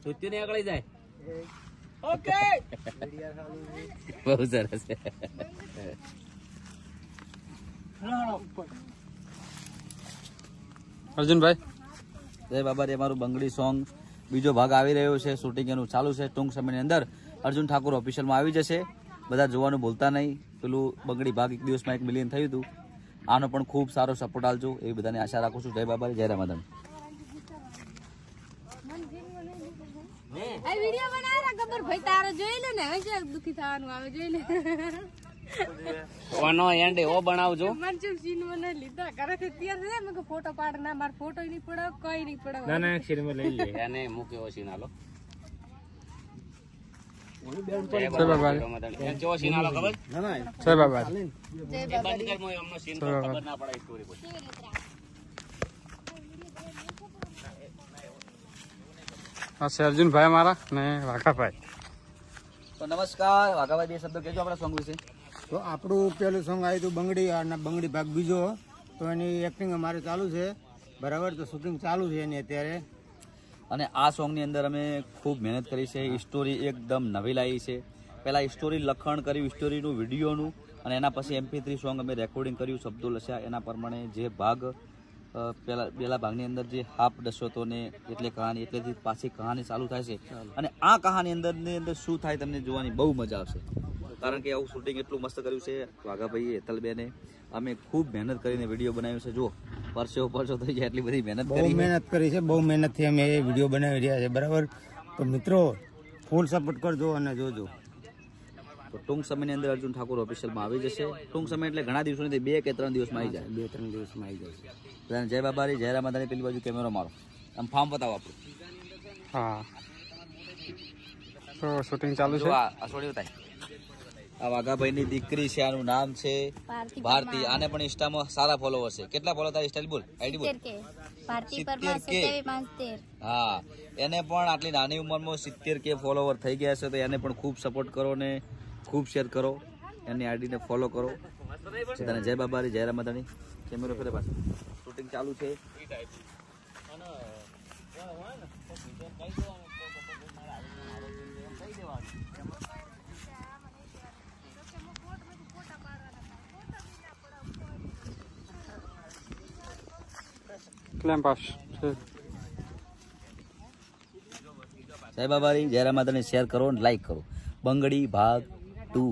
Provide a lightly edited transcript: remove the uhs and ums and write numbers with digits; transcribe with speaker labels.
Speaker 1: સુત્યું ને આગળ જાય.
Speaker 2: ઓકે
Speaker 1: બહુ સરસ.
Speaker 3: અર્જુનભાઈ
Speaker 1: જય બાબા રે મારું બંગડી સોંગ બીજો ભાગ આવી રહ્યો છે. શૂટિંગ એનું ચાલુ છે. ટૂંક સમયની અંદર અર્જુન ઠાકુર ઓફિશિયલમાં આવી જશે. બધા જોવાનું ભૂલતા નહીં. પેલું બંગડી ભાગ એક દિવસમાં 1 મિલિયન થયું હતું. આનો પણ ખૂબ સારો સપોર્ટ આલજો એવી બધાને આશા રાખું છું. જય બાબા જય રામાધન.
Speaker 4: આ વિડિયો બનાવરા ગબર ભાઈ તારો જોઈ લે ને હવે જે દુખી થવાનું આવે જોઈ લે.
Speaker 1: ઓનો એન્ડ એવો બનાવજો.
Speaker 4: મનચુક સીન મને લીધા કરે છે ત્યાર છે મેં ફોટો પાડ ના માર ફોટો નહીં પડે કોઈ નહીં પડે.
Speaker 3: ના ના ક્ષીર માં લઈ લે
Speaker 1: એને મૂક્યો સીન આલો.
Speaker 3: જય બાબા
Speaker 1: કેવો સીન આલો ખબર?
Speaker 3: જય બાબા
Speaker 4: જય બાબા
Speaker 1: બંધ કર મોય અમનો સીન ખબર ના પડે સ્ટોરી પર.
Speaker 3: આ છે અર્જુનભાઈ મારા ને વાઘાભાઈ.
Speaker 1: તો નમસ્કાર વાઘાભાઈ, બે શબ્દો કહેજો આપણા સોંગ વિશે.
Speaker 5: તો આપણું પેલું સોંગ આવ્યું હતું બંગડી અને બંગડી ભાગ બીજો. તો એની એક્ટિંગ અમારે ચાલુ છે બરાબર. તો શૂટિંગ ચાલુ છે એની અત્યારે.
Speaker 1: અને આ સોંગની અંદર અમે ખૂબ મહેનત કરી છે. સ્ટોરી એકદમ નવી લાવી છે. પહેલાં સ્ટોરી લખણ કર્યું, સ્ટોરીનું વિડીયોનું, અને એના પછી MP3 સોંગ અમે રેકોર્ડિંગ કર્યું, શબ્દો લખ્યા. એના પ્રમાણે જે ભાગ પહેલા ભાગની અંદર જે હાફ ડસો હતો ને એટલે કહાની એટલેથી પાછી કહાની ચાલુ થાય છે. અને આ કહાની અંદર શું થાય તમને જોવાની બહુ મજા આવશે. કારણ કે આવું શૂટિંગ એટલું મસ્ત કર્યું છે વાઘાભાઈએ, હેતલબેને. અમે ખૂબ મહેનત કરીને વિડીયો બનાવ્યો છે. જો પરસો થઈ જાય એટલી બધી મહેનત
Speaker 5: બહુ
Speaker 1: કરી.
Speaker 5: મહેનત કરી છે, બહુ મહેનતથી અમે એ વિડીયો બનાવી રહ્યા છે બરાબર. તો મિત્રો ફૂલ સપોર્ટ કરજો અને જોજો.
Speaker 1: તો ટૂંક સમયની અંદર અર્જુન ઠાકુર ઓફિશિયલમાં આવી જશે. ટૂંક સમય એટલે ઘણા દિવસો નથી, 2 કે 3 દિવસમાં આવી જાય.
Speaker 5: 2-3 દિવસમાં આવી જશે.
Speaker 1: બધાને જય બાબારી જય રામાધાની. પેલી બાજુ કેમેરો મારો આમ ફાર્મ બતાવો આપણું.
Speaker 3: હા તો શૂટિંગ ચાલુ
Speaker 1: જો
Speaker 3: છે.
Speaker 1: આ છોડી બતાય. આ વાઘાભાઈની દીકરી છે. આનું નામ છે ભારતી. આને પણ ઇન્સ્ટામાં સારા ફોલોવર છે. કેટલા ફોલો તારી સ્ટાઇલ બોલ, આઈડી બોલ? 70K. હા, એને પણ આટલી નાની ઉંમરમાં 70K ફોલોવર થઈ ગયા છે. તો એને પણ ખૂબ સપોર્ટ કરો ને ખૂબ શેર કરો. એની આઈડીને ફોલો કરો. તને જય બાબારી જય રામાધાની. કેમેરો ફેરે પાછો. શૂટિંગ ચાલુ છે.
Speaker 3: ક્લેમ પાસ
Speaker 1: જય બાબારી જય રામાધાની. શેર કરો અને લાઈક કરો. બંગડી ભાગ 2.